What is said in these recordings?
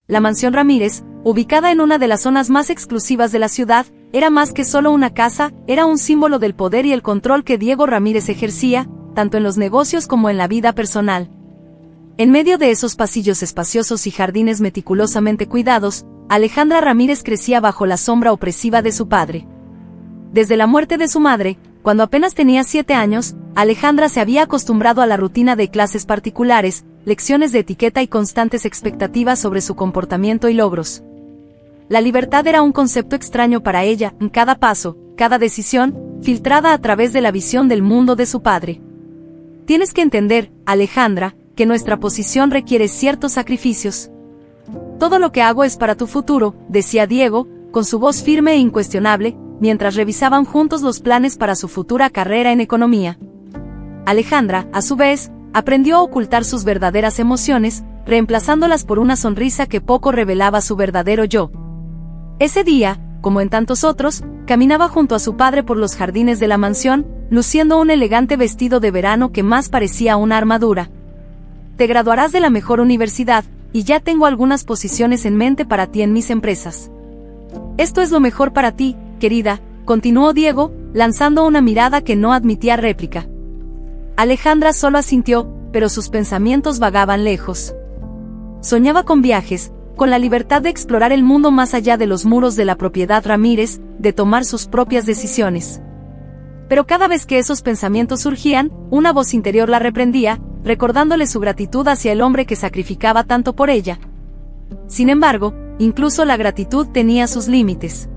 la mansión Ramírez, ubicada en una de las zonas más exclusivas de la ciudad, era más que solo una casa, era un símbolo del poder y el control que Diego Ramírez ejercía, tanto en los negocios como en la vida personal. En medio de esos pasillos espaciosos y jardines meticulosamente cuidados, Alejandra Ramírez crecía bajo la sombra opresiva de su padre. Desde la muerte de su madre, cuando apenas tenía 7 años, Alejandra se había acostumbrado a la rutina de clases particulares, lecciones de etiqueta y constantes expectativas sobre su comportamiento y logros. La libertad era un concepto extraño para ella, en cada paso, cada decisión, filtrada a través de la visión del mundo de su padre. Tienes que entender, Alejandra, que nuestra posición requiere ciertos sacrificios. Todo lo que hago es para tu futuro, decía Diego, con su voz firme e incuestionable, mientras revisaban juntos los planes para su futura carrera en economía. Alejandra, a su vez, aprendió a ocultar sus verdaderas emociones, reemplazándolas por una sonrisa que poco revelaba su verdadero yo. Ese día, como en tantos otros, caminaba junto a su padre por los jardines de la mansión, luciendo un elegante vestido de verano que más parecía una armadura. Te graduarás de la mejor universidad, y ya tengo algunas posiciones en mente para ti en mis empresas. Esto es lo mejor para ti, querida, continuó Diego, lanzando una mirada que no admitía réplica. Alejandra solo asintió, pero sus pensamientos vagaban lejos. Soñaba con viajes, con la libertad de explorar el mundo más allá de los muros de la propiedad Ramírez, de tomar sus propias decisiones. Pero cada vez que esos pensamientos surgían, una voz interior la reprendía, recordándole su gratitud hacia el hombre que sacrificaba tanto por ella. Sin embargo, incluso la gratitud tenía sus límites.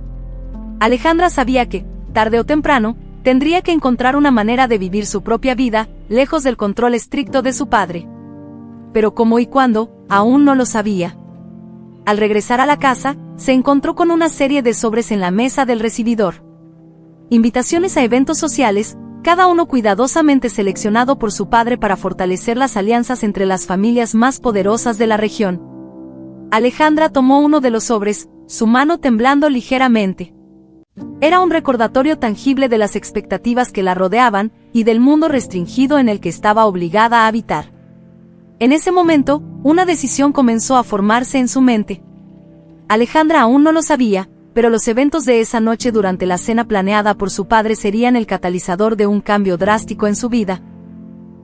Alejandra sabía que, tarde o temprano, tendría que encontrar una manera de vivir su propia vida, lejos del control estricto de su padre. Pero cómo y cuándo, aún no lo sabía. Al regresar a la casa, se encontró con una serie de sobres en la mesa del recibidor. Invitaciones a eventos sociales, cada uno cuidadosamente seleccionado por su padre para fortalecer las alianzas entre las familias más poderosas de la región. Alejandra tomó uno de los sobres, su mano temblando ligeramente. Era un recordatorio tangible de las expectativas que la rodeaban, y del mundo restringido en el que estaba obligada a habitar. En ese momento, una decisión comenzó a formarse en su mente. Alejandra aún no lo sabía, pero los eventos de esa noche durante la cena planeada por su padre serían el catalizador de un cambio drástico en su vida.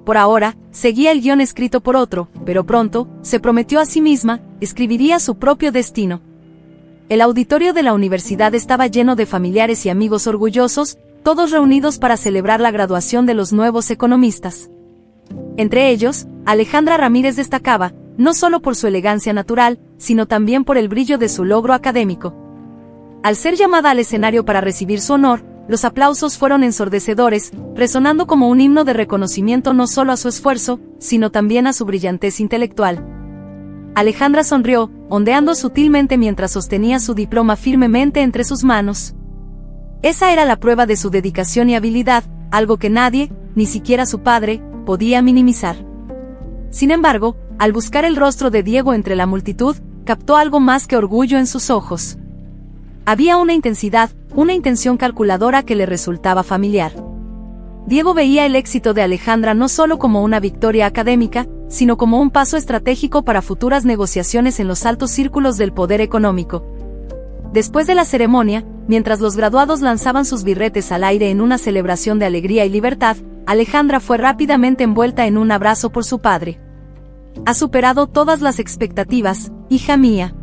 Por ahora, seguía el guión escrito por otro, pero pronto, se prometió a sí misma, escribiría su propio destino. El auditorio de la universidad estaba lleno de familiares y amigos orgullosos, todos reunidos para celebrar la graduación de los nuevos economistas. Entre ellos, Alejandra Ramírez destacaba, no solo por su elegancia natural, sino también por el brillo de su logro académico. Al ser llamada al escenario para recibir su honor, los aplausos fueron ensordecedores, resonando como un himno de reconocimiento no solo a su esfuerzo, sino también a su brillantez intelectual. Alejandra sonrió, ondeando sutilmente mientras sostenía su diploma firmemente entre sus manos. Esa era la prueba de su dedicación y habilidad, algo que nadie, ni siquiera su padre, podía minimizar. Sin embargo, al buscar el rostro de Diego entre la multitud, captó algo más que orgullo en sus ojos. Había una intensidad, una intención calculadora que le resultaba familiar. Diego veía el éxito de Alejandra no solo como una victoria académica, sino como un paso estratégico para futuras negociaciones en los altos círculos del poder económico. Después de la ceremonia, mientras los graduados lanzaban sus birretes al aire en una celebración de alegría y libertad, Alejandra fue rápidamente envuelta en un abrazo por su padre. «Has superado todas las expectativas, hija mía.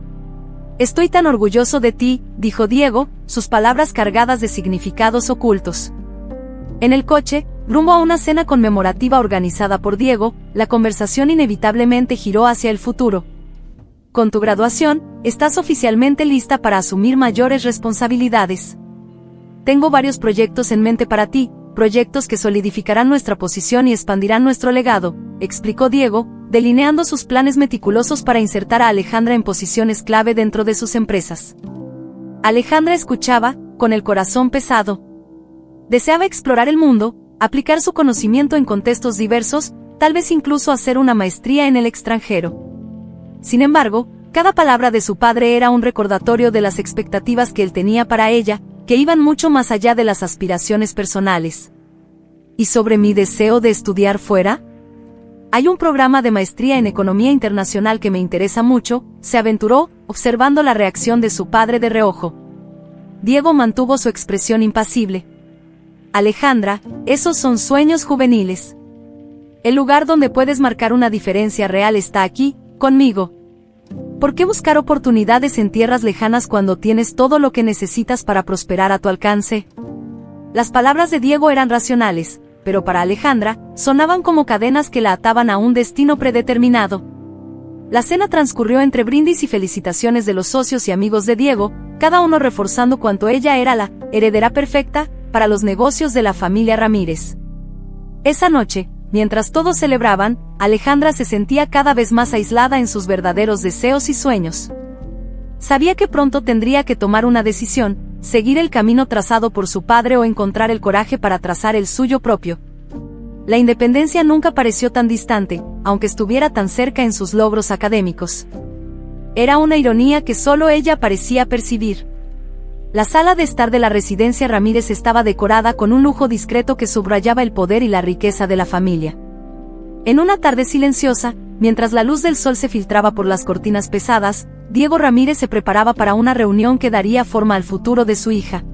Estoy tan orgulloso de ti», dijo Diego, sus palabras cargadas de significados ocultos. En el coche, rumbo a una cena conmemorativa organizada por Diego, la conversación inevitablemente giró hacia el futuro. «Con tu graduación, estás oficialmente lista para asumir mayores responsabilidades. Tengo varios proyectos en mente para ti, proyectos que solidificarán nuestra posición y expandirán nuestro legado», explicó Diego, delineando sus planes meticulosos para insertar a Alejandra en posiciones clave dentro de sus empresas. Alejandra escuchaba, con el corazón pesado. Deseaba explorar el mundo, aplicar su conocimiento en contextos diversos, tal vez incluso hacer una maestría en el extranjero. Sin embargo, cada palabra de su padre era un recordatorio de las expectativas que él tenía para ella, que iban mucho más allá de las aspiraciones personales. ¿Y sobre mi deseo de estudiar fuera? Hay un programa de maestría en economía internacional que me interesa mucho, se aventuró, observando la reacción de su padre de reojo. Diego mantuvo su expresión impasible. Alejandra, esos son sueños juveniles. El lugar donde puedes marcar una diferencia real está aquí, conmigo. ¿Por qué buscar oportunidades en tierras lejanas cuando tienes todo lo que necesitas para prosperar a tu alcance? Las palabras de Diego eran racionales, pero para Alejandra, sonaban como cadenas que la ataban a un destino predeterminado. La cena transcurrió entre brindis y felicitaciones de los socios y amigos de Diego, cada uno reforzando cuánto ella era la heredera perfecta para los negocios de la familia Ramírez. Esa noche, mientras todos celebraban, Alejandra se sentía cada vez más aislada en sus verdaderos deseos y sueños. Sabía que pronto tendría que tomar una decisión, seguir el camino trazado por su padre o encontrar el coraje para trazar el suyo propio. La independencia nunca pareció tan distante, aunque estuviera tan cerca en sus logros académicos. Era una ironía que solo ella parecía percibir. La sala de estar de la residencia Ramírez estaba decorada con un lujo discreto que subrayaba el poder y la riqueza de la familia. En una tarde silenciosa, mientras la luz del sol se filtraba por las cortinas pesadas, Diego Ramírez se preparaba para una reunión que daría forma al futuro de su hija.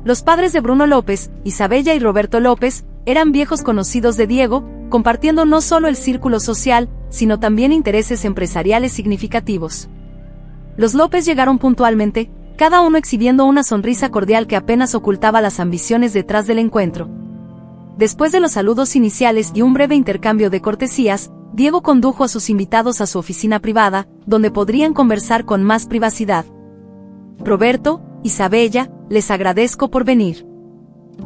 Los padres de Bruno López, Isabella y Roberto López, eran viejos conocidos de Diego, compartiendo no solo el círculo social, sino también intereses empresariales significativos. Los López llegaron puntualmente, cada uno exhibiendo una sonrisa cordial que apenas ocultaba las ambiciones detrás del encuentro. Después de los saludos iniciales y un breve intercambio de cortesías, Diego condujo a sus invitados a su oficina privada, donde podrían conversar con más privacidad. Roberto, Isabella, les agradezco por venir.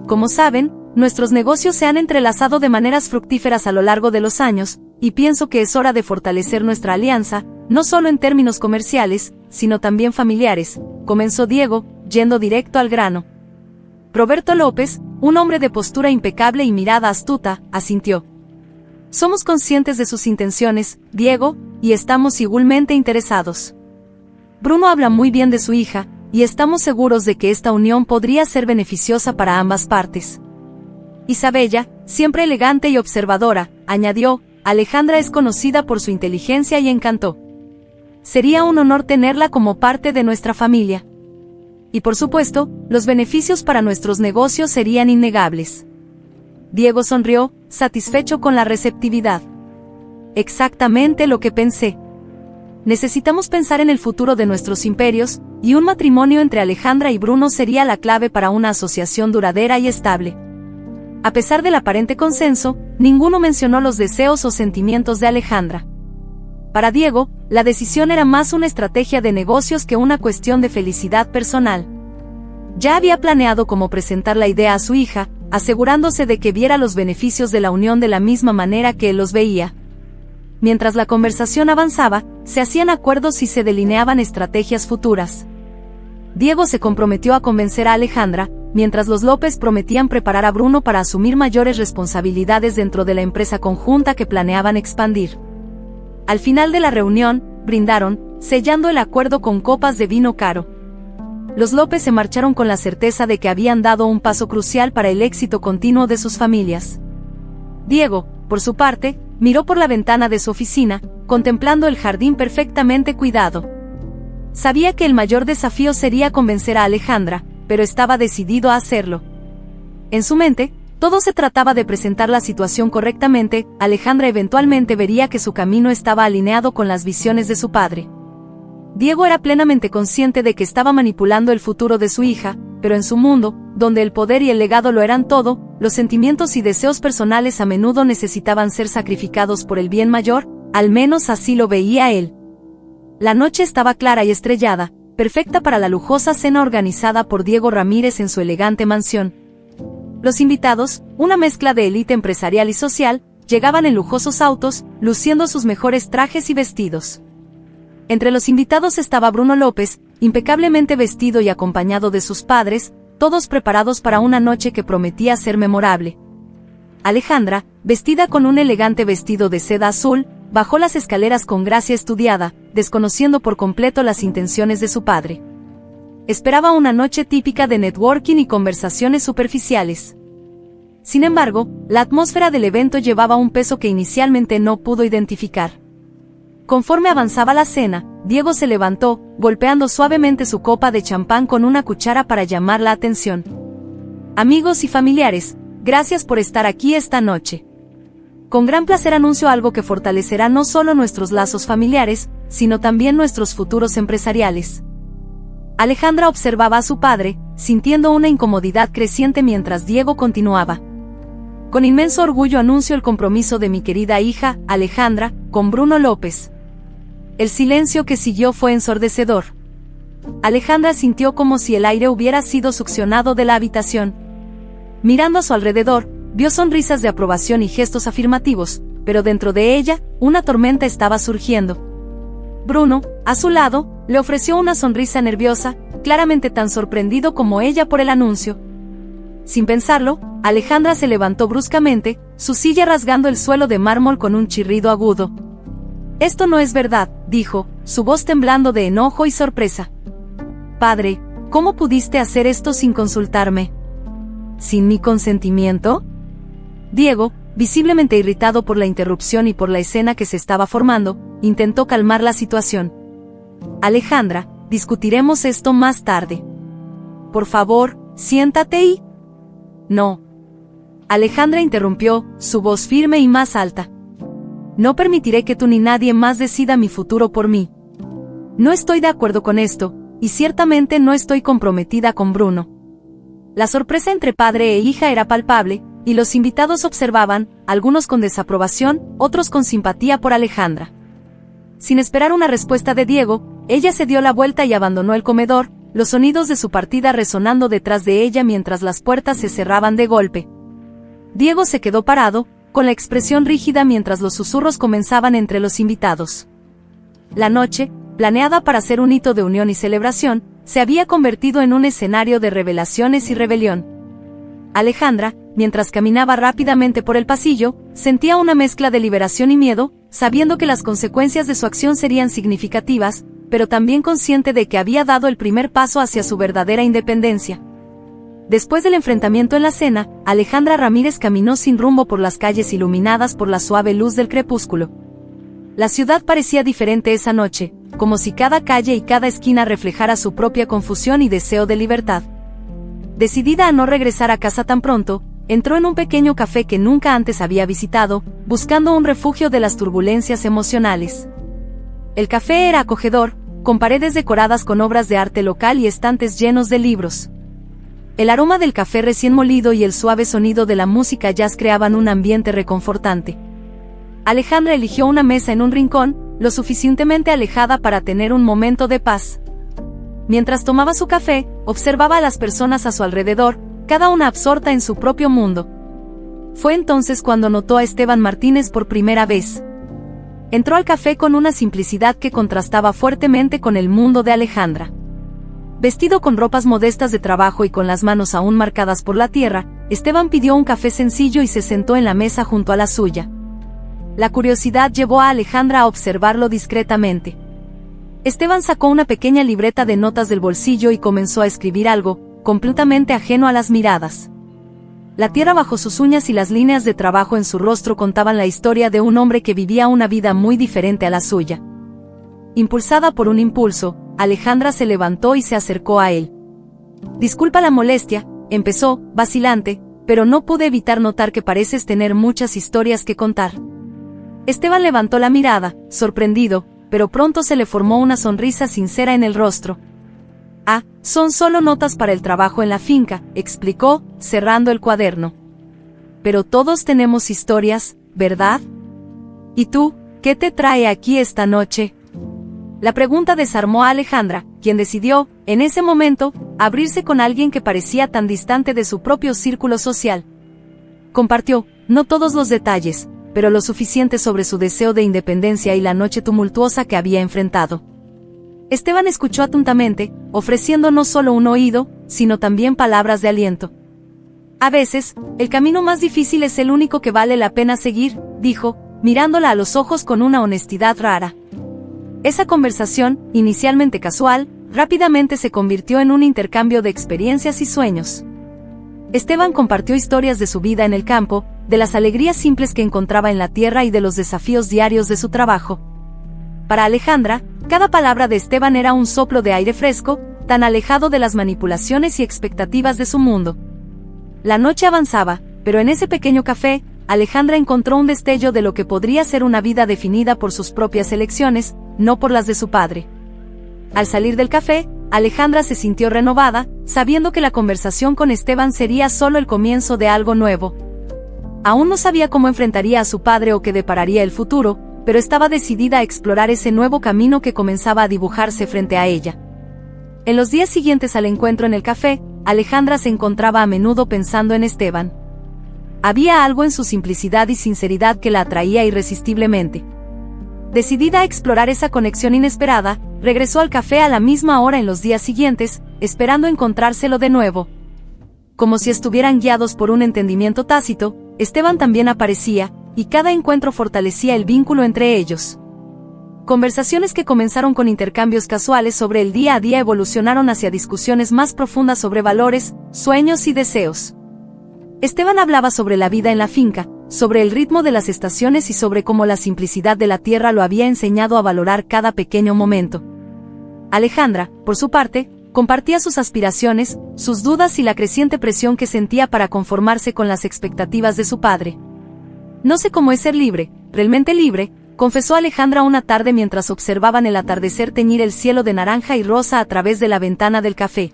Como saben, nuestros negocios se han entrelazado de maneras fructíferas a lo largo de los años, y pienso que es hora de fortalecer nuestra alianza, no solo en términos comerciales, sino también familiares, comenzó Diego, yendo directo al grano. Roberto López, un hombre de postura impecable y mirada astuta, asintió. Somos conscientes de sus intenciones, Diego, y estamos igualmente interesados. Bruno habla muy bien de su hija, y estamos seguros de que esta unión podría ser beneficiosa para ambas partes. Isabella, siempre elegante y observadora, añadió, Alejandra es conocida por su inteligencia y encanto. Sería un honor tenerla como parte de nuestra familia. Y por supuesto, los beneficios para nuestros negocios serían innegables. Diego sonrió, satisfecho con la receptividad. Exactamente lo que pensé. Necesitamos pensar en el futuro de nuestros imperios, y un matrimonio entre Alejandra y Bruno sería la clave para una asociación duradera y estable. A pesar del aparente consenso, ninguno mencionó los deseos o sentimientos de Alejandra. Para Diego, la decisión era más una estrategia de negocios que una cuestión de felicidad personal. Ya había planeado cómo presentar la idea a su hija, asegurándose de que viera los beneficios de la unión de la misma manera que él los veía. Mientras la conversación avanzaba, se hacían acuerdos y se delineaban estrategias futuras. Diego se comprometió a convencer a Alejandra, mientras los López prometían preparar a Bruno para asumir mayores responsabilidades dentro de la empresa conjunta que planeaban expandir. Al final de la reunión, brindaron, sellando el acuerdo con copas de vino caro. Los López se marcharon con la certeza de que habían dado un paso crucial para el éxito continuo de sus familias. Diego, por su parte, miró por la ventana de su oficina, contemplando el jardín perfectamente cuidado. Sabía que el mayor desafío sería convencer a Alejandra, pero estaba decidido a hacerlo. En su mente, todo se trataba de presentar la situación correctamente. Alejandra eventualmente vería que su camino estaba alineado con las visiones de su padre. Diego era plenamente consciente de que estaba manipulando el futuro de su hija, pero en su mundo, donde el poder y el legado lo eran todo, los sentimientos y deseos personales a menudo necesitaban ser sacrificados por el bien mayor, al menos así lo veía él. La noche estaba clara y estrellada, perfecta para la lujosa cena organizada por Diego Ramírez en su elegante mansión. Los invitados, una mezcla de élite empresarial y social, llegaban en lujosos autos, luciendo sus mejores trajes y vestidos. Entre los invitados estaba Bruno López, impecablemente vestido y acompañado de sus padres, todos preparados para una noche que prometía ser memorable. Alejandra, vestida con un elegante vestido de seda azul, bajó las escaleras con gracia estudiada, desconociendo por completo las intenciones de su padre. Esperaba una noche típica de networking y conversaciones superficiales. Sin embargo, la atmósfera del evento llevaba un peso que inicialmente no pudo identificar. Conforme avanzaba la cena, Diego se levantó, golpeando suavemente su copa de champán con una cuchara para llamar la atención. Amigos y familiares, gracias por estar aquí esta noche. Con gran placer anuncio algo que fortalecerá no solo nuestros lazos familiares, sino también nuestros futuros empresariales. Alejandra observaba a su padre, sintiendo una incomodidad creciente mientras Diego continuaba. Con inmenso orgullo anuncio el compromiso de mi querida hija, Alejandra, con Bruno López. El silencio que siguió fue ensordecedor. Alejandra sintió como si el aire hubiera sido succionado de la habitación. Mirando a su alrededor, vio sonrisas de aprobación y gestos afirmativos, pero dentro de ella, una tormenta estaba surgiendo. Bruno, a su lado, le ofreció una sonrisa nerviosa, claramente tan sorprendido como ella por el anuncio. Sin pensarlo, Alejandra se levantó bruscamente, su silla rasgando el suelo de mármol con un chirrido agudo. «Esto no es verdad», dijo, su voz temblando de enojo y sorpresa. «Padre, ¿cómo pudiste hacer esto sin consultarme? ¿Sin mi consentimiento?». Diego, visiblemente irritado por la interrupción y por la escena que se estaba formando, intentó calmar la situación. «Alejandra, discutiremos esto más tarde. Por favor, siéntate y...». «No». Alejandra interrumpió, su voz firme y más alta. «No permitiré que tú ni nadie más decida mi futuro por mí. No estoy de acuerdo con esto, y ciertamente no estoy comprometida con Bruno». La sorpresa entre padre e hija era palpable, y los invitados observaban, algunos con desaprobación, otros con simpatía por Alejandra. Sin esperar una respuesta de Diego, ella se dio la vuelta y abandonó el comedor, los sonidos de su partida resonando detrás de ella mientras las puertas se cerraban de golpe. Diego se quedó parado, con la expresión rígida mientras los susurros comenzaban entre los invitados. La noche, planeada para ser un hito de unión y celebración, se había convertido en un escenario de revelaciones y rebelión. Alejandra, mientras caminaba rápidamente por el pasillo, sentía una mezcla de liberación y miedo, sabiendo que las consecuencias de su acción serían significativas, pero también consciente de que había dado el primer paso hacia su verdadera independencia. Después del enfrentamiento en la cena, Alejandra Ramírez caminó sin rumbo por las calles iluminadas por la suave luz del crepúsculo. La ciudad parecía diferente esa noche, como si cada calle y cada esquina reflejara su propia confusión y deseo de libertad. Decidida a no regresar a casa tan pronto, entró en un pequeño café que nunca antes había visitado, buscando un refugio de las turbulencias emocionales. El café era acogedor, con paredes decoradas con obras de arte local y estantes llenos de libros. El aroma del café recién molido y el suave sonido de la música jazz creaban un ambiente reconfortante. Alejandra eligió una mesa en un rincón, lo suficientemente alejada para tener un momento de paz. Mientras tomaba su café, observaba a las personas a su alrededor, cada una absorta en su propio mundo. Fue entonces cuando notó a Esteban Martínez por primera vez. Entró al café con una simplicidad que contrastaba fuertemente con el mundo de Alejandra. Vestido con ropas modestas de trabajo y con las manos aún marcadas por la tierra, Esteban pidió un café sencillo y se sentó en la mesa junto a la suya. La curiosidad llevó a Alejandra a observarlo discretamente. Esteban sacó una pequeña libreta de notas del bolsillo y comenzó a escribir algo, completamente ajeno a las miradas. La tierra bajo sus uñas y las líneas de trabajo en su rostro contaban la historia de un hombre que vivía una vida muy diferente a la suya. Impulsada por un impulso, Alejandra se levantó y se acercó a él. «Disculpa la molestia», empezó, vacilante, «pero no pude evitar notar que pareces tener muchas historias que contar». Esteban levantó la mirada, sorprendido, pero pronto se le formó una sonrisa sincera en el rostro. «Ah, son solo notas para el trabajo en la finca», explicó, cerrando el cuaderno. «Pero todos tenemos historias, ¿verdad? ¿Y tú, qué te trae aquí esta noche?». La pregunta desarmó a Alejandra, quien decidió, en ese momento, abrirse con alguien que parecía tan distante de su propio círculo social. Compartió, no todos los detalles, pero lo suficiente sobre su deseo de independencia y la noche tumultuosa que había enfrentado. Esteban escuchó atentamente, ofreciendo no solo un oído, sino también palabras de aliento. «A veces, el camino más difícil es el único que vale la pena seguir», dijo, mirándola a los ojos con una honestidad rara. Esa conversación, inicialmente casual, rápidamente se convirtió en un intercambio de experiencias y sueños. Esteban compartió historias de su vida en el campo, de las alegrías simples que encontraba en la tierra y de los desafíos diarios de su trabajo. Para Alejandra, cada palabra de Esteban era un soplo de aire fresco, tan alejado de las manipulaciones y expectativas de su mundo. La noche avanzaba, pero en ese pequeño café, Alejandra encontró un destello de lo que podría ser una vida definida por sus propias elecciones, no por las de su padre. Al salir del café, Alejandra se sintió renovada, sabiendo que la conversación con Esteban sería solo el comienzo de algo nuevo. Aún no sabía cómo enfrentaría a su padre o qué depararía el futuro, pero estaba decidida a explorar ese nuevo camino que comenzaba a dibujarse frente a ella. En los días siguientes al encuentro en el café, Alejandra se encontraba a menudo pensando en Esteban. Había algo en su simplicidad y sinceridad que la atraía irresistiblemente. Decidida a explorar esa conexión inesperada, regresó al café a la misma hora en los días siguientes, esperando encontrárselo de nuevo. Como si estuvieran guiados por un entendimiento tácito, Esteban también aparecía, y cada encuentro fortalecía el vínculo entre ellos. Conversaciones que comenzaron con intercambios casuales sobre el día a día evolucionaron hacia discusiones más profundas sobre valores, sueños y deseos. Esteban hablaba sobre la vida en la finca, sobre el ritmo de las estaciones y sobre cómo la simplicidad de la tierra lo había enseñado a valorar cada pequeño momento. Alejandra, por su parte, compartía sus aspiraciones, sus dudas y la creciente presión que sentía para conformarse con las expectativas de su padre. «No sé cómo es ser libre, realmente libre», confesó Alejandra una tarde mientras observaban el atardecer teñir el cielo de naranja y rosa a través de la ventana del café.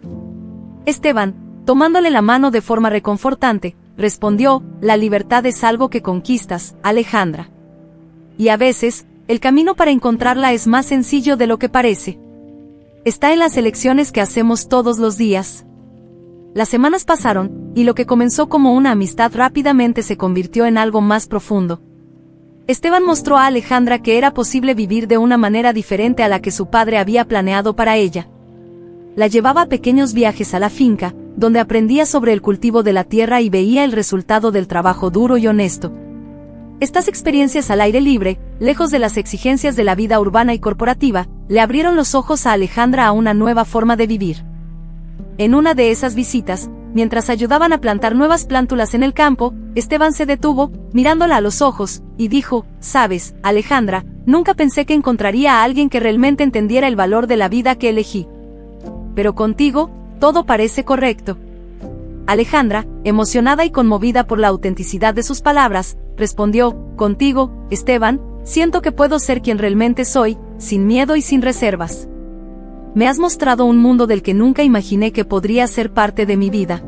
Esteban, tomándole la mano de forma reconfortante, respondió: «La libertad es algo que conquistas, Alejandra. Y a veces, el camino para encontrarla es más sencillo de lo que parece. Está en las elecciones que hacemos todos los días». Las semanas pasaron, y lo que comenzó como una amistad rápidamente se convirtió en algo más profundo. Esteban mostró a Alejandra que era posible vivir de una manera diferente a la que su padre había planeado para ella. La llevaba a pequeños viajes a la finca, donde aprendía sobre el cultivo de la tierra y veía el resultado del trabajo duro y honesto. Estas experiencias al aire libre, lejos de las exigencias de la vida urbana y corporativa, le abrieron los ojos a Alejandra a una nueva forma de vivir. En una de esas visitas, mientras ayudaban a plantar nuevas plántulas en el campo, Esteban se detuvo, mirándola a los ojos, y dijo: «Sabes, Alejandra, nunca pensé que encontraría a alguien que realmente entendiera el valor de la vida que elegí. Pero contigo, todo parece correcto». Alejandra, emocionada y conmovida por la autenticidad de sus palabras, respondió: «Contigo, Esteban, siento que puedo ser quien realmente soy, sin miedo y sin reservas. Me has mostrado un mundo del que nunca imaginé que podría ser parte de mi vida».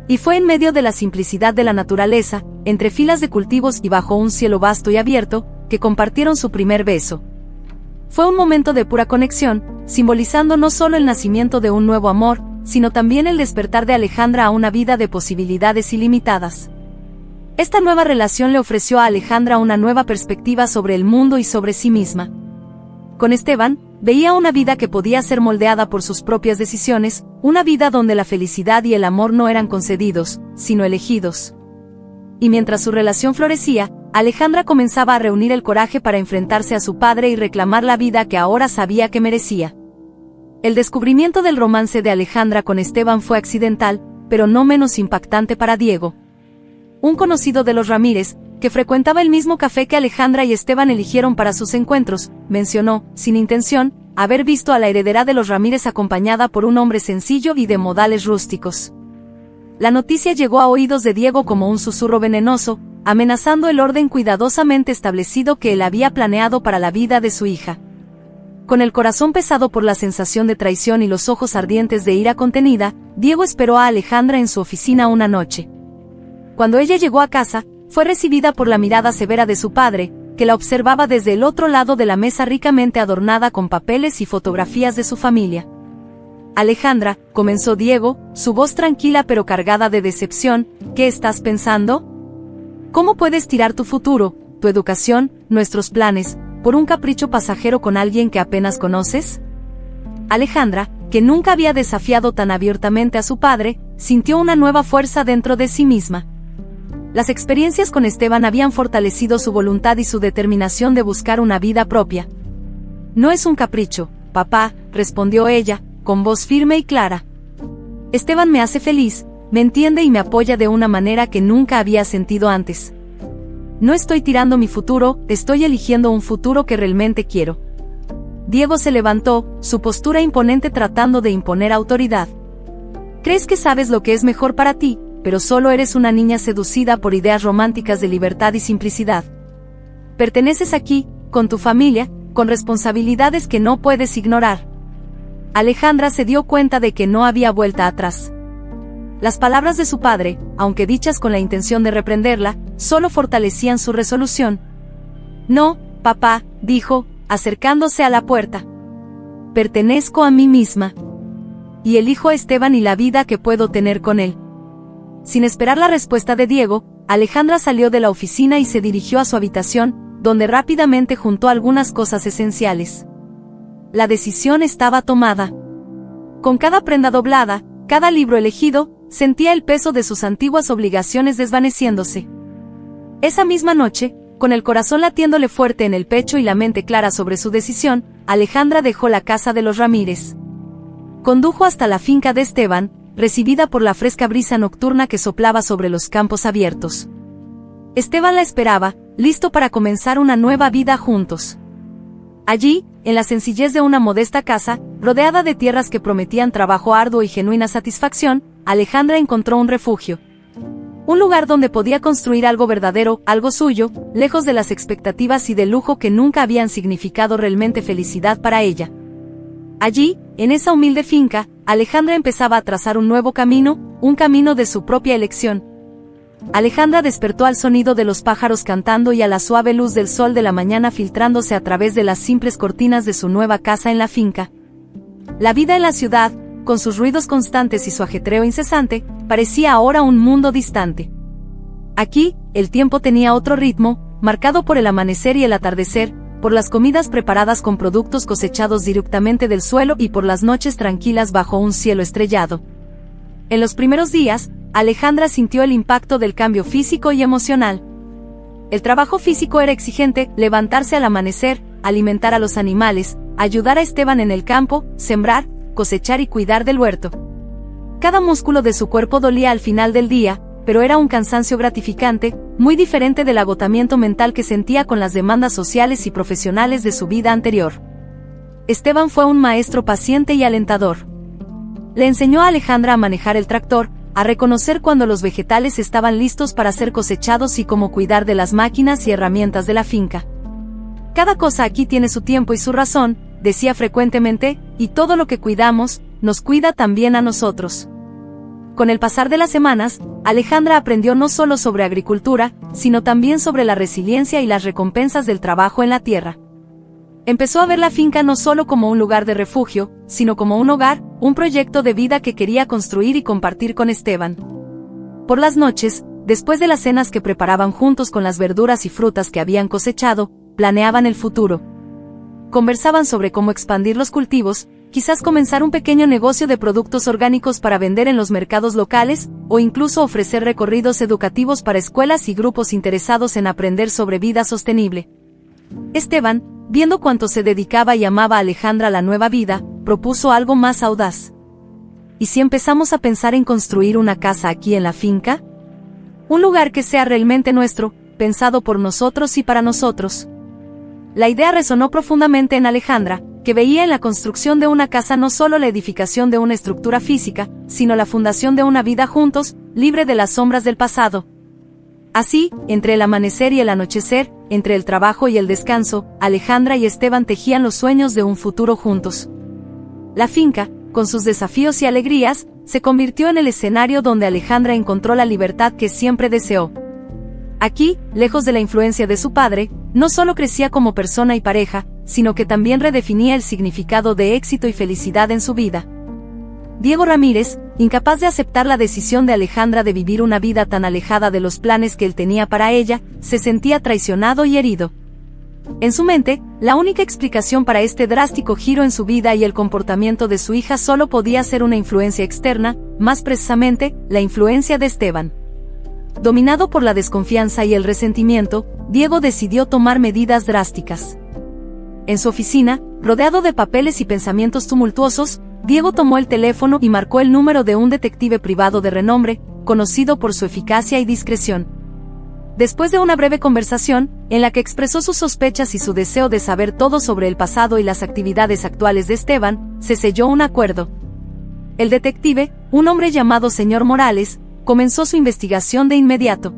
Y fue en medio de la simplicidad de la naturaleza, entre filas de cultivos y bajo un cielo vasto y abierto, que compartieron su primer beso. Fue un momento de pura conexión, simbolizando no solo el nacimiento de un nuevo amor, sino también el despertar de Alejandra a una vida de posibilidades ilimitadas. Esta nueva relación le ofreció a Alejandra una nueva perspectiva sobre el mundo y sobre sí misma. Con Esteban, veía una vida que podía ser moldeada por sus propias decisiones, una vida donde la felicidad y el amor no eran concedidos, sino elegidos. Y mientras su relación florecía, Alejandra comenzaba a reunir el coraje para enfrentarse a su padre y reclamar la vida que ahora sabía que merecía. El descubrimiento del romance de Alejandra con Esteban fue accidental, pero no menos impactante para Diego. Un conocido de los Ramírez, que frecuentaba el mismo café que Alejandra y Esteban eligieron para sus encuentros, mencionó, sin intención, haber visto a la heredera de los Ramírez acompañada por un hombre sencillo y de modales rústicos. La noticia llegó a oídos de Diego como un susurro venenoso, amenazando el orden cuidadosamente establecido que él había planeado para la vida de su hija. Con el corazón pesado por la sensación de traición y los ojos ardientes de ira contenida, Diego esperó a Alejandra en su oficina una noche. Cuando ella llegó a casa, fue recibida por la mirada severa de su padre, que la observaba desde el otro lado de la mesa ricamente adornada con papeles y fotografías de su familia. «Alejandra», comenzó Diego, su voz tranquila pero cargada de decepción, «¿qué estás pensando? ¿Cómo puedes tirar tu futuro, tu educación, nuestros planes, por un capricho pasajero con alguien que apenas conoces?» Alejandra, que nunca había desafiado tan abiertamente a su padre, sintió una nueva fuerza dentro de sí misma. Las experiencias con Esteban habían fortalecido su voluntad y su determinación de buscar una vida propia. «No es un capricho, papá», respondió ella, con voz firme y clara. «Esteban me hace feliz, Me entiende y me apoya de una manera que nunca había sentido antes. No estoy tirando mi futuro, estoy eligiendo un futuro que realmente quiero. Diego se levantó, su postura imponente tratando de imponer autoridad. Crees que sabes lo que es mejor para ti, pero solo eres una niña seducida por ideas románticas de libertad y simplicidad. Perteneces aquí, con tu familia, con responsabilidades que no puedes ignorar. Alejandra se dio cuenta de que no había vuelta atrás. Las palabras de su padre, aunque dichas con la intención de reprenderla, solo fortalecían su resolución. No, papá, dijo, acercándose a la puerta. Pertenezco a mí misma. Y elijo a Esteban y la vida que puedo tener con él. Sin esperar la respuesta de Diego, Alejandra salió de la oficina y se dirigió a su habitación, donde rápidamente juntó algunas cosas esenciales. La decisión estaba tomada. Con cada prenda doblada, cada libro elegido, sentía el peso de sus antiguas obligaciones desvaneciéndose. Esa misma noche, con el corazón latiéndole fuerte en el pecho y la mente clara sobre su decisión, Alejandra dejó la casa de los Ramírez. Condujo hasta la finca de Esteban, recibida por la fresca brisa nocturna que soplaba sobre los campos abiertos. Esteban la esperaba, listo para comenzar una nueva vida juntos. Allí, en la sencillez de una modesta casa, rodeada de tierras que prometían trabajo arduo y genuina satisfacción, Alejandra encontró un refugio. Un lugar donde podía construir algo verdadero, algo suyo, lejos de las expectativas y del lujo que nunca habían significado realmente felicidad para ella. Allí, en esa humilde finca, Alejandra empezaba a trazar un nuevo camino, un camino de su propia elección. Alejandra despertó al sonido de los pájaros cantando y a la suave luz del sol de la mañana filtrándose a través de las simples cortinas de su nueva casa en la finca. La vida en la ciudad, con sus ruidos constantes y su ajetreo incesante, parecía ahora un mundo distante. Aquí, el tiempo tenía otro ritmo, marcado por el amanecer y el atardecer, por las comidas preparadas con productos cosechados directamente del suelo y por las noches tranquilas bajo un cielo estrellado. En los primeros días, Alejandra sintió el impacto del cambio físico y emocional. El trabajo físico era exigente, levantarse al amanecer, alimentar a los animales, ayudar a Esteban en el campo, sembrar, cosechar y cuidar del huerto. Cada músculo de su cuerpo dolía al final del día, pero era un cansancio gratificante, muy diferente del agotamiento mental que sentía con las demandas sociales y profesionales de su vida anterior. Esteban fue un maestro paciente y alentador. Le enseñó a Alejandra a manejar el tractor, a reconocer cuando los vegetales estaban listos para ser cosechados y cómo cuidar de las máquinas y herramientas de la finca. Cada cosa aquí tiene su tiempo y su razón, decía frecuentemente, y todo lo que cuidamos, nos cuida también a nosotros. Con el pasar de las semanas, Alejandra aprendió no solo sobre agricultura, sino también sobre la resiliencia y las recompensas del trabajo en la tierra. Empezó a ver la finca no solo como un lugar de refugio, sino como un hogar, un proyecto de vida que quería construir y compartir con Esteban. Por las noches, después de las cenas que preparaban juntos con las verduras y frutas que habían cosechado, planeaban el futuro. Conversaban sobre cómo expandir los cultivos, quizás comenzar un pequeño negocio de productos orgánicos para vender en los mercados locales, o incluso ofrecer recorridos educativos para escuelas y grupos interesados en aprender sobre vida sostenible. Esteban, viendo cuánto se dedicaba y amaba a Alejandra a la nueva vida, propuso algo más audaz. ¿Y si empezamos a pensar en construir una casa aquí en la finca? Un lugar que sea realmente nuestro, pensado por nosotros y para nosotros. La idea resonó profundamente en Alejandra, que veía en la construcción de una casa no solo la edificación de una estructura física, sino la fundación de una vida juntos, libre de las sombras del pasado. Así, entre el amanecer y el anochecer, entre el trabajo y el descanso, Alejandra y Esteban tejían los sueños de un futuro juntos. La finca, con sus desafíos y alegrías, se convirtió en el escenario donde Alejandra encontró la libertad que siempre deseó. Aquí, lejos de la influencia de su padre, no solo crecía como persona y pareja, sino que también redefinía el significado de éxito y felicidad en su vida. Diego Ramírez, incapaz de aceptar la decisión de Alejandra de vivir una vida tan alejada de los planes que él tenía para ella, se sentía traicionado y herido. En su mente, la única explicación para este drástico giro en su vida y el comportamiento de su hija solo podía ser una influencia externa, más precisamente, la influencia de Esteban. Dominado por la desconfianza y el resentimiento, Diego decidió tomar medidas drásticas. En su oficina, rodeado de papeles y pensamientos tumultuosos, Diego tomó el teléfono y marcó el número de un detective privado de renombre, conocido por su eficacia y discreción. Después de una breve conversación, en la que expresó sus sospechas y su deseo de saber todo sobre el pasado y las actividades actuales de Esteban, se selló un acuerdo. El detective, un hombre llamado señor Morales, comenzó su investigación de inmediato.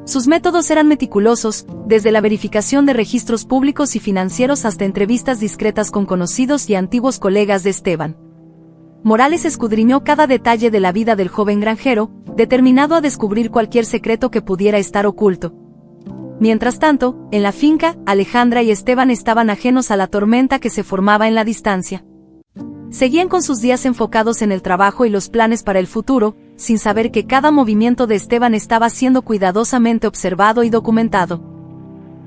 Sus métodos eran meticulosos, desde la verificación de registros públicos y financieros hasta entrevistas discretas con conocidos y antiguos colegas de Esteban. Morales escudriñó cada detalle de la vida del joven granjero, determinado a descubrir cualquier secreto que pudiera estar oculto. Mientras tanto, en la finca, Alejandra y Esteban estaban ajenos a la tormenta que se formaba en la distancia. Seguían con sus días enfocados en el trabajo y los planes para el futuro, sin saber que cada movimiento de Esteban estaba siendo cuidadosamente observado y documentado.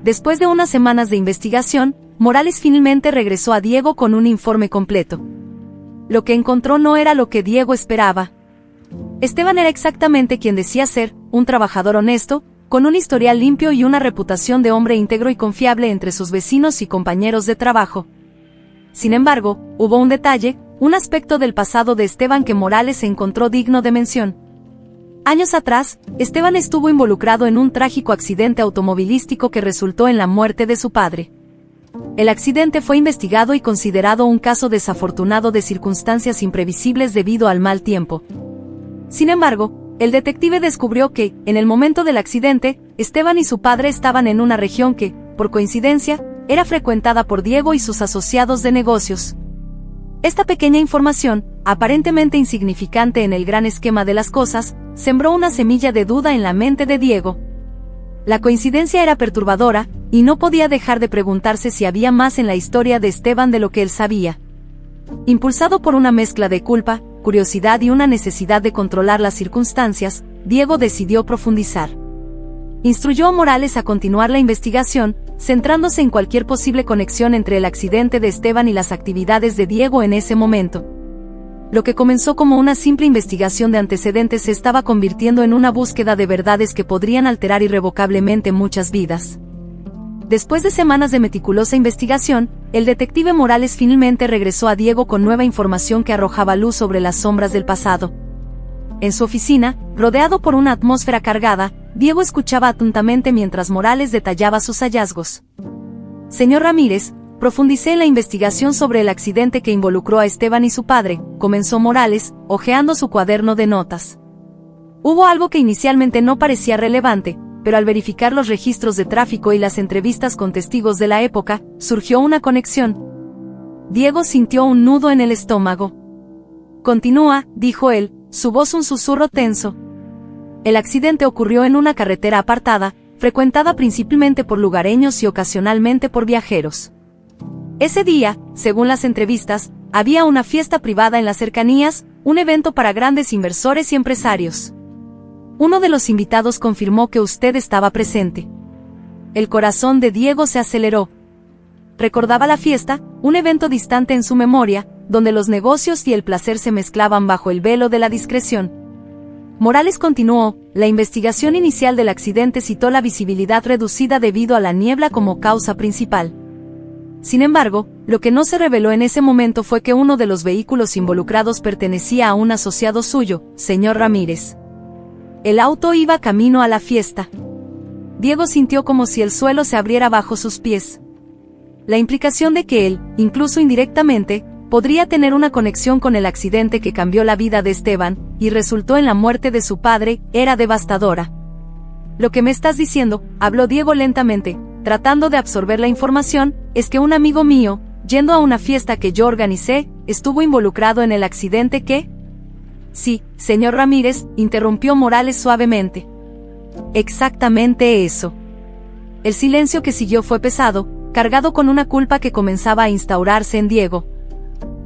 Después de unas semanas de investigación, Morales finalmente regresó a Diego con un informe completo. Lo que encontró no era lo que Diego esperaba. Esteban era exactamente quien decía ser, un trabajador honesto, con un historial limpio y una reputación de hombre íntegro y confiable entre sus vecinos y compañeros de trabajo. Sin embargo, hubo un detalle, un aspecto del pasado de Esteban que Morales encontró digno de mención. Años atrás, Esteban estuvo involucrado en un trágico accidente automovilístico que resultó en la muerte de su padre. El accidente fue investigado y considerado un caso desafortunado de circunstancias imprevisibles debido al mal tiempo. Sin embargo, el detective descubrió que, en el momento del accidente, Esteban y su padre estaban en una región que, por coincidencia, era frecuentada por Diego y sus asociados de negocios. Esta pequeña información, aparentemente insignificante en el gran esquema de las cosas, sembró una semilla de duda en la mente de Diego. La coincidencia era perturbadora, y no podía dejar de preguntarse si había más en la historia de Esteban de lo que él sabía. Impulsado por una mezcla de culpa, curiosidad y una necesidad de controlar las circunstancias, Diego decidió profundizar. Instruyó a Morales a continuar la investigación, centrándose en cualquier posible conexión entre el accidente de Esteban y las actividades de Diego en ese momento. Lo que comenzó como una simple investigación de antecedentes se estaba convirtiendo en una búsqueda de verdades que podrían alterar irrevocablemente muchas vidas. Después de semanas de meticulosa investigación, el detective Morales finalmente regresó a Diego con nueva información que arrojaba luz sobre las sombras del pasado. En su oficina, rodeado por una atmósfera cargada, Diego escuchaba atentamente mientras Morales detallaba sus hallazgos. Señor Ramírez, profundicé en la investigación sobre el accidente que involucró a Esteban y su padre, comenzó Morales, hojeando su cuaderno de notas. Hubo algo que inicialmente no parecía relevante, pero al verificar los registros de tráfico y las entrevistas con testigos de la época, surgió una conexión. Diego sintió un nudo en el estómago. Continúa, dijo él, su voz un susurro tenso. El accidente ocurrió en una carretera apartada, frecuentada principalmente por lugareños y ocasionalmente por viajeros. Ese día, según las entrevistas, había una fiesta privada en las cercanías, un evento para grandes inversores y empresarios. Uno de los invitados confirmó que usted estaba presente. El corazón de Diego se aceleró. Recordaba la fiesta, un evento distante en su memoria, donde los negocios y el placer se mezclaban bajo el velo de la discreción. Morales continuó, la investigación inicial del accidente citó la visibilidad reducida debido a la niebla como causa principal. Sin embargo, lo que no se reveló en ese momento fue que uno de los vehículos involucrados pertenecía a un asociado suyo, señor Ramírez. El auto iba camino a la fiesta. Diego sintió como si el suelo se abriera bajo sus pies. La implicación de que él, incluso indirectamente, podría tener una conexión con el accidente que cambió la vida de Esteban, y resultó en la muerte de su padre, era devastadora. Lo que me estás diciendo, habló Diego lentamente, tratando de absorber la información, es que un amigo mío, yendo a una fiesta que yo organicé, estuvo involucrado en el accidente que... Sí, señor Ramírez, interrumpió Morales suavemente. Exactamente eso. El silencio que siguió fue pesado, cargado con una culpa que comenzaba a instaurarse en Diego.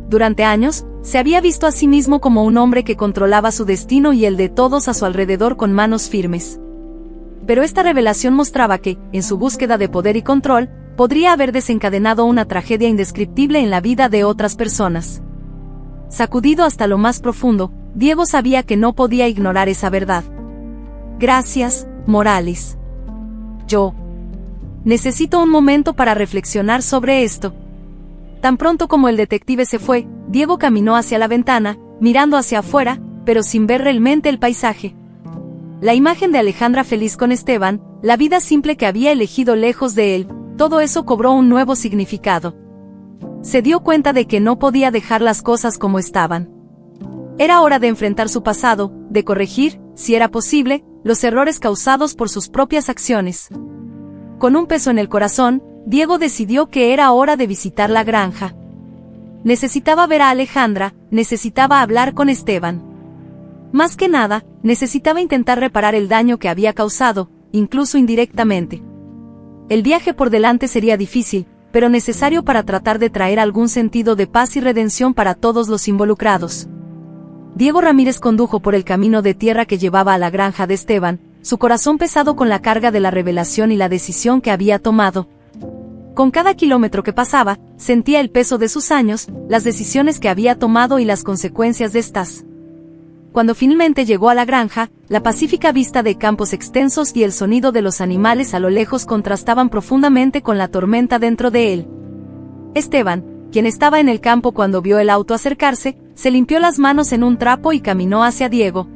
Durante años, se había visto a sí mismo como un hombre que controlaba su destino y el de todos a su alrededor con manos firmes. Pero esta revelación mostraba que, en su búsqueda de poder y control, podría haber desencadenado una tragedia indescriptible en la vida de otras personas. Sacudido hasta lo más profundo, Diego sabía que no podía ignorar esa verdad. Gracias, Morales. Yo necesito un momento para reflexionar sobre esto. Tan pronto como el detective se fue, Diego caminó hacia la ventana, mirando hacia afuera, pero sin ver realmente el paisaje. La imagen de Alejandra feliz con Esteban, la vida simple que había elegido lejos de él, todo eso cobró un nuevo significado. Se dio cuenta de que no podía dejar las cosas como estaban. Era hora de enfrentar su pasado, de corregir, si era posible, los errores causados por sus propias acciones. Con un peso en el corazón, Diego decidió que era hora de visitar la granja. Necesitaba ver a Alejandra, necesitaba hablar con Esteban. Más que nada, necesitaba intentar reparar el daño que había causado, incluso indirectamente. El viaje por delante sería difícil, pero necesario para tratar de traer algún sentido de paz y redención para todos los involucrados. Diego Ramírez condujo por el camino de tierra que llevaba a la granja de Esteban, su corazón pesado con la carga de la revelación y la decisión que había tomado. Con cada kilómetro que pasaba, sentía el peso de sus años, las decisiones que había tomado y las consecuencias de estas. Cuando finalmente llegó a la granja, la pacífica vista de campos extensos y el sonido de los animales a lo lejos contrastaban profundamente con la tormenta dentro de él. Esteban, quien estaba en el campo cuando vio el auto acercarse, se limpió las manos en un trapo y caminó hacia Diego.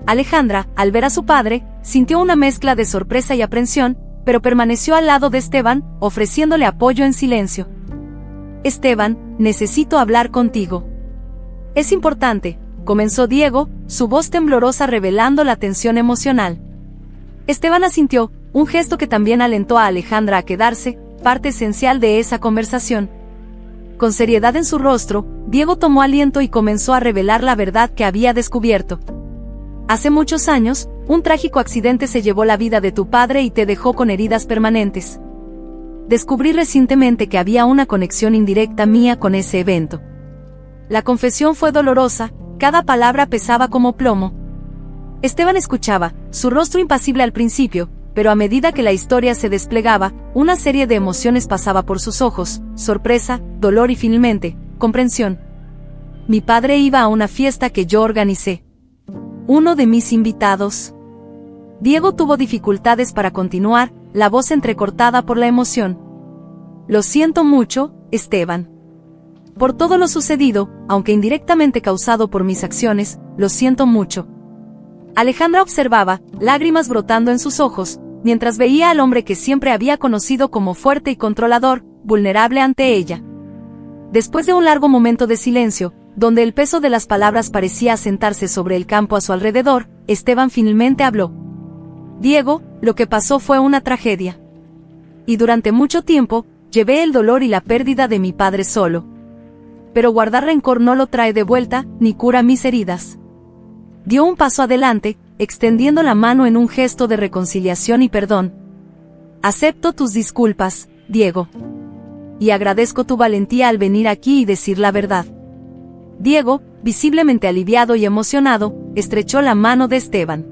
Alejandra, al ver a su padre, sintió una mezcla de sorpresa y aprensión, pero permaneció al lado de Esteban, ofreciéndole apoyo en silencio. Esteban, necesito hablar contigo. Es importante, comenzó Diego, su voz temblorosa revelando la tensión emocional. Esteban asintió, un gesto que también alentó a Alejandra a quedarse, parte esencial de esa conversación. Con seriedad en su rostro, Diego tomó aliento y comenzó a revelar la verdad que había descubierto. Hace muchos años, un trágico accidente se llevó la vida de tu padre y te dejó con heridas permanentes. Descubrí recientemente que había una conexión indirecta mía con ese evento. La confesión fue dolorosa, cada palabra pesaba como plomo. Esteban escuchaba, su rostro impasible al principio, pero a medida que la historia se desplegaba, una serie de emociones pasaba por sus ojos, sorpresa, dolor y finalmente, comprensión. Mi padre iba a una fiesta que yo organicé. Uno de mis invitados. Diego tuvo dificultades para continuar, la voz entrecortada por la emoción. Lo siento mucho, Esteban. Por todo lo sucedido, aunque indirectamente causado por mis acciones, lo siento mucho. Alejandra observaba, lágrimas brotando en sus ojos, mientras veía al hombre que siempre había conocido como fuerte y controlador, vulnerable ante ella. Después de un largo momento de silencio, donde el peso de las palabras parecía asentarse sobre el campo a su alrededor, Esteban finalmente habló. Diego, lo que pasó fue una tragedia. Y durante mucho tiempo, llevé el dolor y la pérdida de mi padre solo. Pero guardar rencor no lo trae de vuelta, ni cura mis heridas. Dio un paso adelante, extendiendo la mano en un gesto de reconciliación y perdón. Acepto tus disculpas, Diego. Y agradezco tu valentía al venir aquí y decir la verdad. Diego, visiblemente aliviado y emocionado, estrechó la mano de Esteban.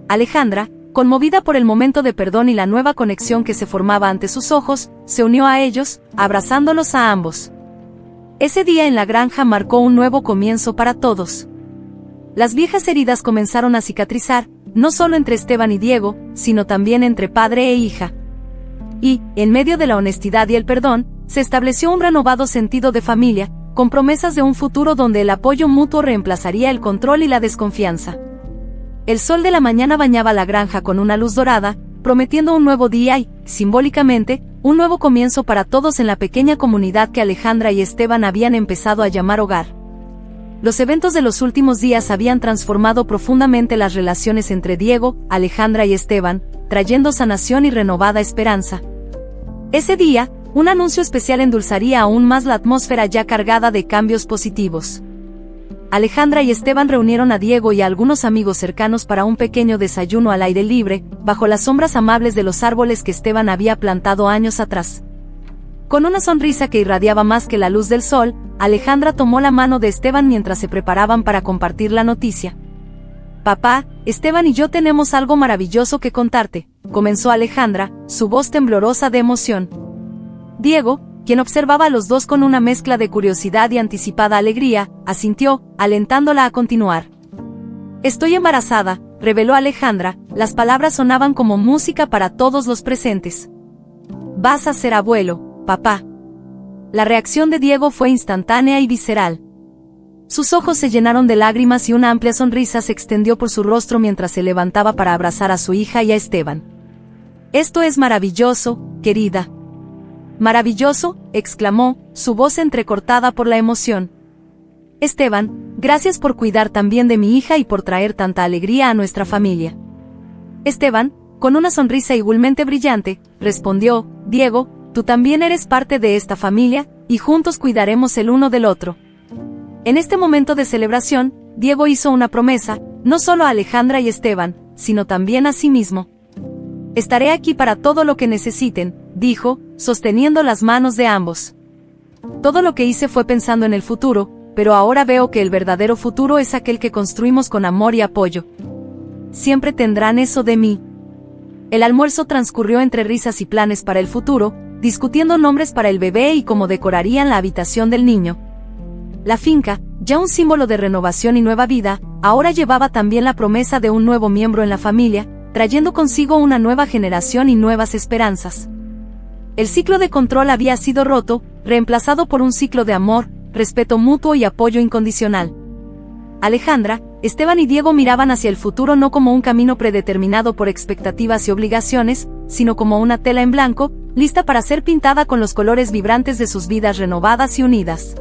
Alejandra, conmovida por el momento de perdón y la nueva conexión que se formaba ante sus ojos, se unió a ellos, abrazándolos a ambos. Ese día en la granja marcó un nuevo comienzo para todos. Las viejas heridas comenzaron a cicatrizar, no solo entre Esteban y Diego, sino también entre padre e hija. Y, en medio de la honestidad y el perdón, se estableció un renovado sentido de familia, con promesas de un futuro donde el apoyo mutuo reemplazaría el control y la desconfianza. El sol de la mañana bañaba la granja con una luz dorada, prometiendo un nuevo día y, simbólicamente, un nuevo comienzo para todos en la pequeña comunidad que Alejandra y Esteban habían empezado a llamar hogar. Los eventos de los últimos días habían transformado profundamente las relaciones entre Diego, Alejandra y Esteban, trayendo sanación y renovada esperanza. Ese día, un anuncio especial endulzaría aún más la atmósfera ya cargada de cambios positivos. Alejandra y Esteban reunieron a Diego y a algunos amigos cercanos para un pequeño desayuno al aire libre, bajo las sombras amables de los árboles que Esteban había plantado años atrás. Con una sonrisa que irradiaba más que la luz del sol, Alejandra tomó la mano de Esteban mientras se preparaban para compartir la noticia. Papá, Esteban y yo tenemos algo maravilloso que contarte, comenzó Alejandra, su voz temblorosa de emoción. Diego, quien observaba a los dos con una mezcla de curiosidad y anticipada alegría, asintió, alentándola a continuar. Estoy embarazada, reveló Alejandra, las palabras sonaban como música para todos los presentes. Vas a ser abuelo, papá. La reacción de Diego fue instantánea y visceral. Sus ojos se llenaron de lágrimas y una amplia sonrisa se extendió por su rostro mientras se levantaba para abrazar a su hija y a Esteban. «Esto es maravilloso, querida». «Maravilloso», exclamó, su voz entrecortada por la emoción. «Esteban, gracias por cuidar tan bien de mi hija y por traer tanta alegría a nuestra familia». Esteban, con una sonrisa igualmente brillante, respondió, «Diego, tú también eres parte de esta familia, y juntos cuidaremos el uno del otro». En este momento de celebración, Diego hizo una promesa, no solo a Alejandra y Esteban, sino también a sí mismo. «Estaré aquí para todo lo que necesiten», dijo, sosteniendo las manos de ambos. «Todo lo que hice fue pensando en el futuro, pero ahora veo que el verdadero futuro es aquel que construimos con amor y apoyo. Siempre tendrán eso de mí». El almuerzo transcurrió entre risas y planes para el futuro, discutiendo nombres para el bebé y cómo decorarían la habitación del niño. La finca, ya un símbolo de renovación y nueva vida, ahora llevaba también la promesa de un nuevo miembro en la familia, trayendo consigo una nueva generación y nuevas esperanzas. El ciclo de control había sido roto, reemplazado por un ciclo de amor, respeto mutuo y apoyo incondicional. Alejandra, Esteban y Diego miraban hacia el futuro no como un camino predeterminado por expectativas y obligaciones, sino como una tela en blanco, lista para ser pintada con los colores vibrantes de sus vidas renovadas y unidas.